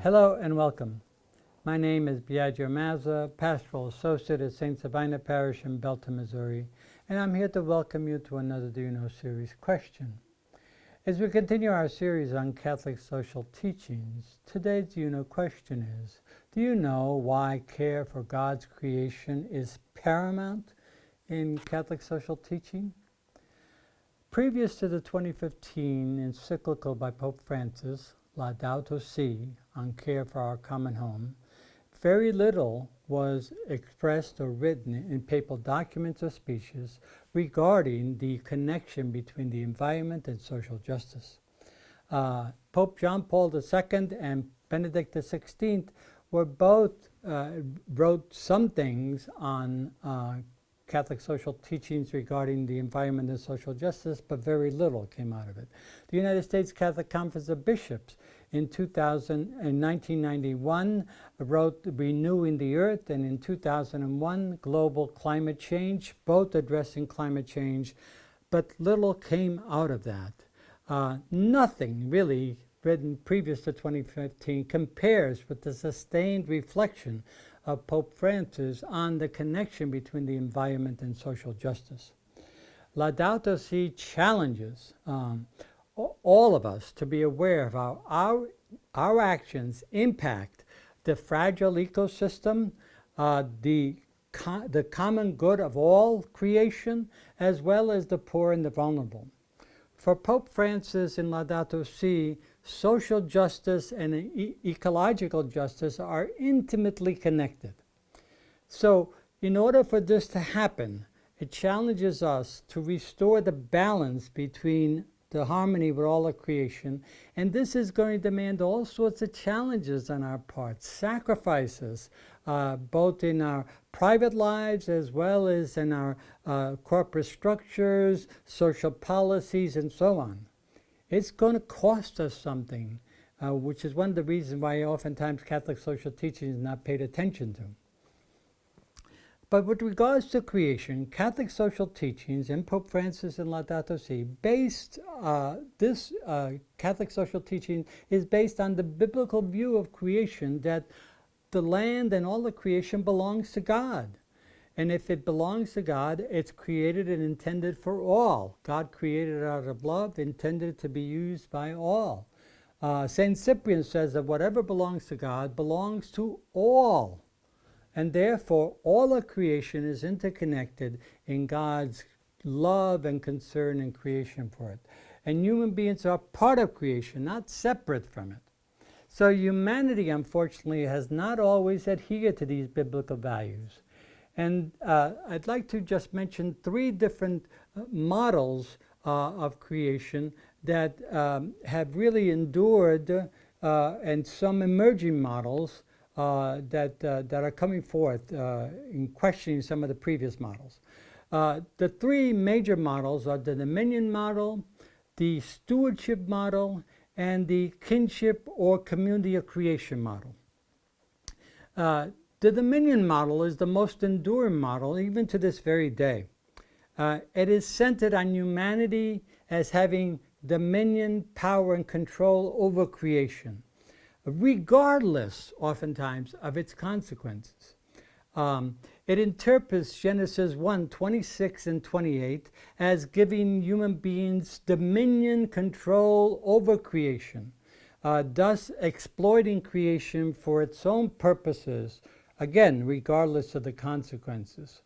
Hello and welcome. My name is Biagio Mazza, Pastoral Associate at St. Sabina Parish in Belton, Missouri, and I'm here to welcome you to another Do You Know series question. As we continue our series on Catholic social teachings, today's Do You Know question is, do you know why care for God's creation is paramount in Catholic social teaching? Previous to the 2015 encyclical by Pope Francis, Laudato Si, on care for our common home, very little was expressed or written in papal documents or speeches regarding the connection between the environment and social justice. Pope John Paul II and Benedict XVI were both wrote some things on Catholic social teachings regarding the environment and social justice, but very little came out of it. The United States Catholic Conference of Bishops in 1991 wrote Renewing the Earth, and in 2001 Global Climate Change, both addressing climate change, but little came out of that. Nothing really written previous to 2015 compares with the sustained reflection of Pope Francis on the connection between the environment and social justice. Laudato Si challenges all of us to be aware of how our actions impact the fragile ecosystem, the common good of all creation, as well as the poor and the vulnerable. For Pope Francis in Laudato Si, social justice and ecological justice are intimately connected. So, in order for this to happen, it challenges us to restore the balance between the harmony with all of creation, and this is going to demand all sorts of challenges on our part, sacrifices, both in our private lives as well as in our corporate structures, social policies, and so on. It's going to cost us something, which is one of the reasons why oftentimes Catholic social teaching is not paid attention to. But with regards to creation, Catholic social teachings and Pope Francis and Laudato Si this Catholic social teaching is based on the biblical view of creation, that the land and all the creation belongs to God. And if it belongs to God, it's created and intended for all. God created it out of love, intended it to be used by all. St. Cyprian says that whatever belongs to God belongs to all. And therefore, all of creation is interconnected in God's love and concern in creation for it. And human beings are part of creation, not separate from it. So humanity, unfortunately, has not always adhered to these biblical values. And I'd like to just mention three different models of creation that have really endured, and some emerging models that are coming forth in questioning some of the previous models. The three major models are the dominion model, the stewardship model, and the kinship or community of creation model. The dominion model is the most enduring model even to this very day. It is centered on humanity as having dominion, power, and control over creation, regardless, oftentimes, of its consequences. It interprets Genesis 1:26 and 28 as giving human beings dominion, control over creation, thus exploiting creation for its own purposes, again, regardless of the consequences.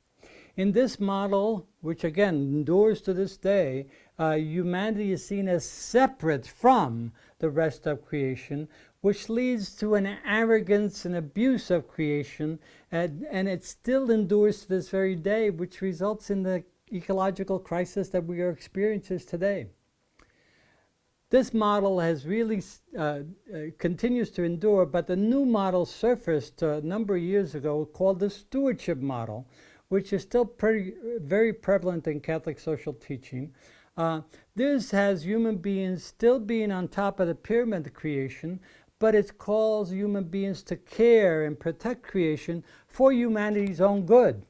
In this model, which again endures to this day, humanity is seen as separate from the rest of creation, which leads to an arrogance and abuse of creation, and it still endures to this very day, which results in the ecological crisis that we are experiencing today. This model has really continues to endure, but the new model surfaced a number of years ago called the stewardship model, which is still very prevalent in Catholic social teaching. This has human beings still being on top of the pyramid of creation, but it calls human beings to care and protect creation for humanity's own good.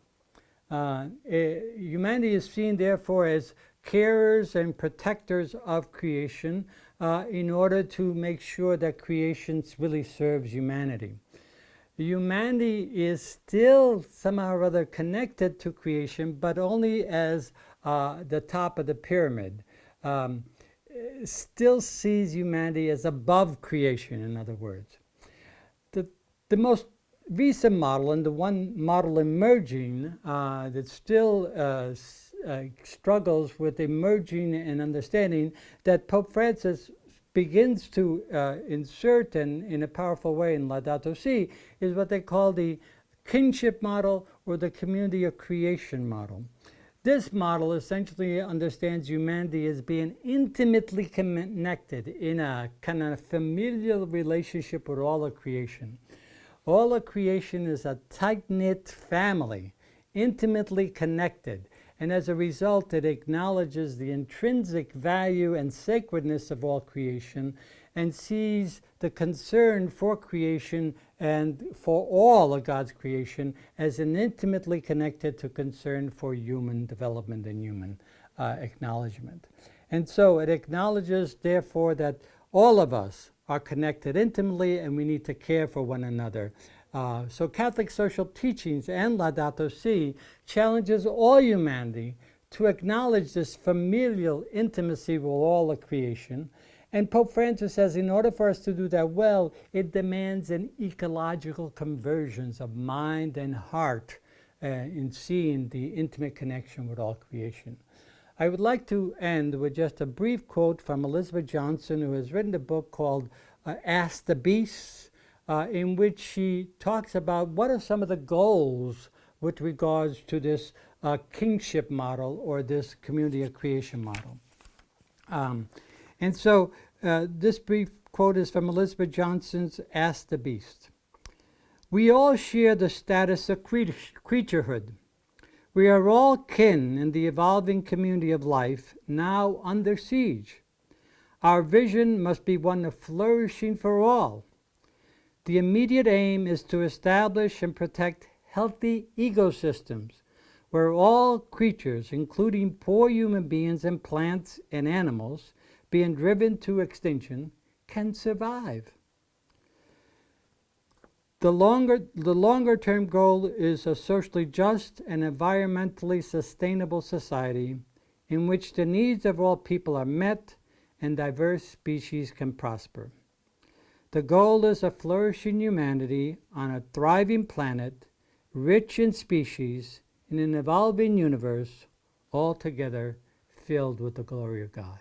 Humanity is seen, therefore, as carers and protectors of creation in order to make sure that creation really serves humanity. Humanity is still somehow or other connected to creation, but only as the top of the pyramid. Still sees humanity as above creation, in other words. The most recent model, and the one model emerging that still struggles with emerging and understanding, that Pope Francis begins to insert in a powerful way in Laudato Si, is what they call the kinship model or the community of creation model. This model essentially understands humanity as being intimately connected in a kind of familial relationship with all of creation. All of creation is a tight-knit family, intimately connected, and as a result it acknowledges the intrinsic value and sacredness of all creation and sees the concern for creation and for all of God's creation as an intimately connected to concern for human development and human acknowledgement. And so it acknowledges, therefore, that all of us are connected intimately and we need to care for one another. So Catholic social teachings and Laudato Si challenges all humanity to acknowledge this familial intimacy with all of creation. And Pope Francis says in order for us to do that well, it demands an ecological convergence of mind and heart in seeing the intimate connection with all creation. I would like to end with just a brief quote from Elizabeth Johnson, who has written a book called Ask the Beasts, in which she talks about what are some of the goals with regards to this kingship model or this community of creation model. And so this brief quote is from Elizabeth Johnson's Ask the Beast. We all share the status of creaturehood. We are all kin in the evolving community of life, now under siege. Our vision must be one of flourishing for all. The immediate aim is to establish and protect healthy ecosystems where all creatures, including poor human beings and plants and animals, being driven to extinction, can survive. The longer-term goal is a socially just and environmentally sustainable society in which the needs of all people are met and diverse species can prosper. The goal is a flourishing humanity on a thriving planet, rich in species, in an evolving universe, altogether filled with the glory of God.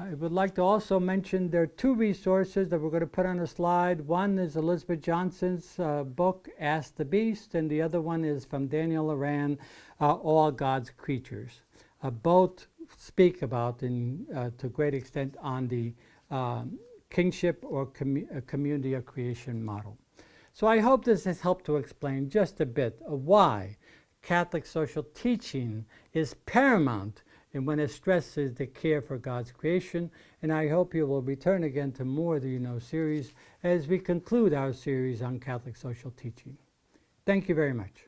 I would like to also mention there are two resources that we're going to put on a slide. One is Elizabeth Johnson's book, Ask the Beast, and the other one is from Daniel Aran, All God's Creatures. Both speak about, to a great extent, on the kingship or community of creation model. So I hope this has helped to explain just a bit of why Catholic social teaching is paramount and when it stresses the care for God's creation. And I hope you will return again to more of the You Know series as we conclude our series on Catholic social teaching. Thank you very much.